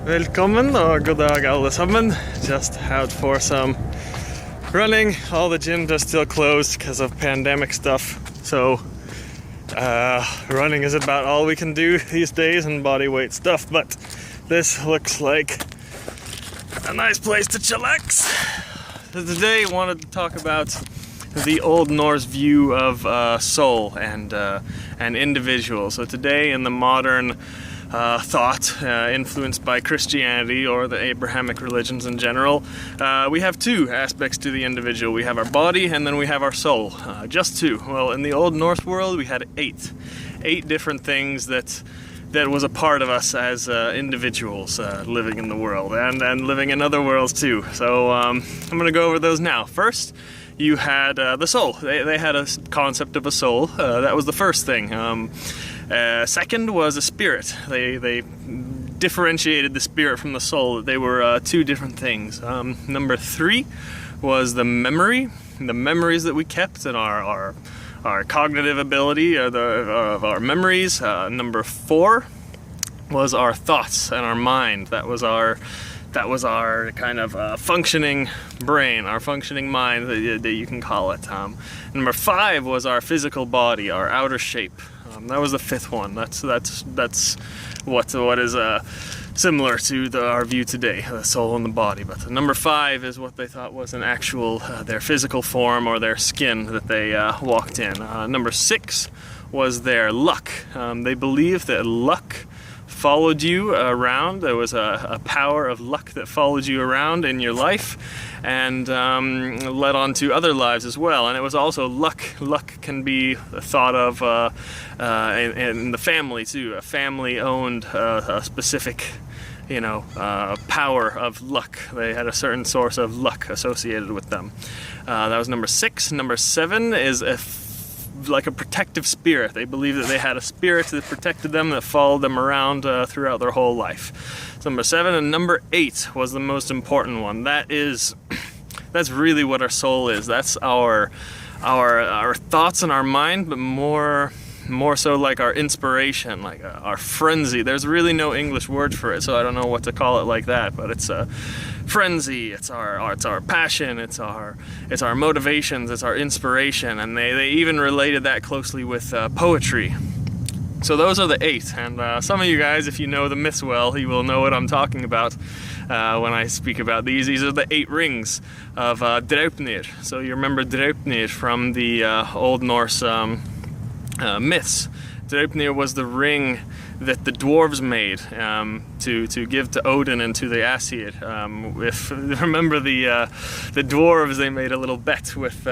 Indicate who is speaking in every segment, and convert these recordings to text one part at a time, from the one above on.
Speaker 1: Velkommen og god dag alle sammen. Just out for some running. All the gyms are still closed because of pandemic stuff. So running is about all we can do these days and body weight stuff. But this looks like a nice place to chillax. So today I wanted to talk about the Old Norse view of soul and individual. So today in the modern thought, influenced by Christianity or the Abrahamic religions in general, we have two aspects to the individual. We have our body and then we have our soul. Just two. Well, in the Old Norse world we had eight different things that was a part of us as individuals living in the world and living in other worlds too. So I'm going to go over those now. First, you had the soul. They had a concept of a soul. That was the first thing. Second was a spirit. They differentiated the spirit from the soul. They were two different things. Number three was the memory. The memories that we kept and our cognitive ability of our memories. Number four was our thoughts and our mind. That was our kind of functioning brain, our functioning mind that you can call it. Number five was our physical body, our outer shape. That was the fifth one. That's what is similar to our view today, the soul and the body. But number five is what they thought was an actual their physical form or their skin that they walked in. Number six was their luck. They believed that luck followed you around. There was a power of luck that followed you around in your life and led on to other lives as well. And it was also luck. Luck can be thought of in the family too. A family owned a specific power of luck. They had a certain source of luck associated with them. That was number six. Number seven is like a protective spirit. They believed that they had a spirit that protected them, that followed them around throughout their whole life. So number seven. And number eight was the most important one. That's really what our soul is. That's our thoughts and our mind, but more so like our inspiration, like our frenzy. There's really no English word for it, so I don't know what to call it like that, but it's a frenzy, it's our passion, it's our motivations, it's our inspiration, and they even related that closely with poetry. So those are the eight, and some of you guys, if you know the myths well, you will know what I'm talking about when I speak about these. These are the 8 rings of Draupnir. So you remember Draupnir from the Old Norse myths. Draupnir was the ring that the dwarves made to give to Odin and to the Aesir. If remember the dwarves, they made a little bet with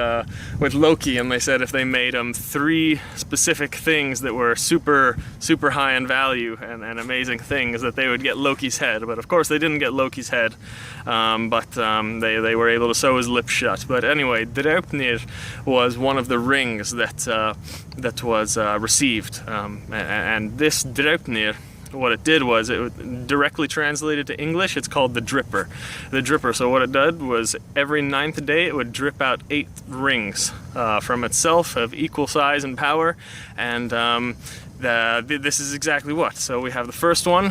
Speaker 1: Loki, and they said if they made 3 specific things that were super high in value and amazing things, that they would get Loki's head. But of course they didn't get Loki's head, but they were able to sew his lips shut. But anyway, Draupnir was one of the rings that was received, and this Draupnir, what it did was it directly translated to English. It's called the dripper. The dripper. So what it did was every 9th day it would drip out 8 rings from itself of equal size and power, and this is exactly what. So we have the first one,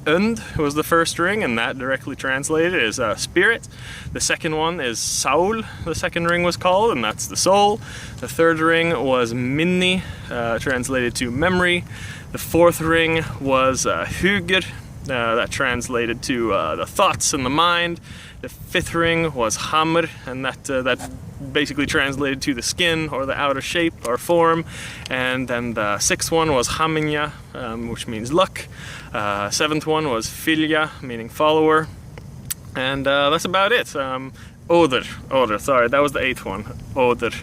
Speaker 1: Önd was the first ring, and that directly translated is spirit. The second one is Sál, the second ring was called, and that's the soul. The third ring was Minni, translated to memory. The fourth ring was Hugr, that translated to the thoughts and the mind. The fifth ring was Hamr, and that basically translated to the skin or the outer shape or form. And then the sixth one was Hamingja, which means luck. Seventh one was Fylgja, meaning follower. And that's about it. Ódr, sorry, that was the 8th one, Ódr.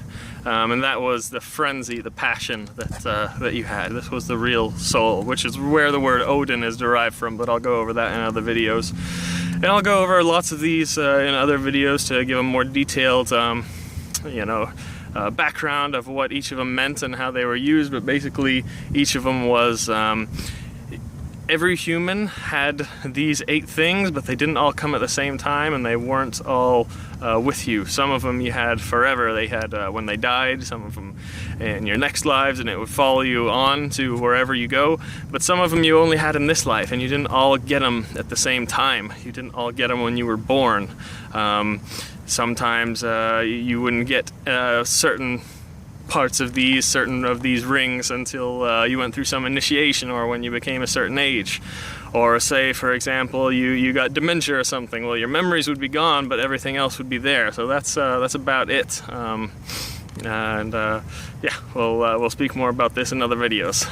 Speaker 1: And that was the frenzy, the passion that you had. This was the real soul, which is where the word Odin is derived from, but I'll go over that in other videos. And I'll go over lots of these in other videos to give a more detailed, background of what each of them meant and how they were used, but basically each of them was every human had these 8 things, but they didn't all come at the same time, and they weren't all with you. Some of them you had forever. They had when they died, some of them in your next lives, and it would follow you on to wherever you go. But some of them you only had in this life, and you didn't all get them at the same time. You didn't all get them when you were born. Sometimes you wouldn't get certain parts of these rings until you went through some initiation, or when you became a certain age. Or say, for example, you got dementia or something. Well, your memories would be gone, but everything else would be there. So that's about it. Yeah, we'll speak more about this in other videos.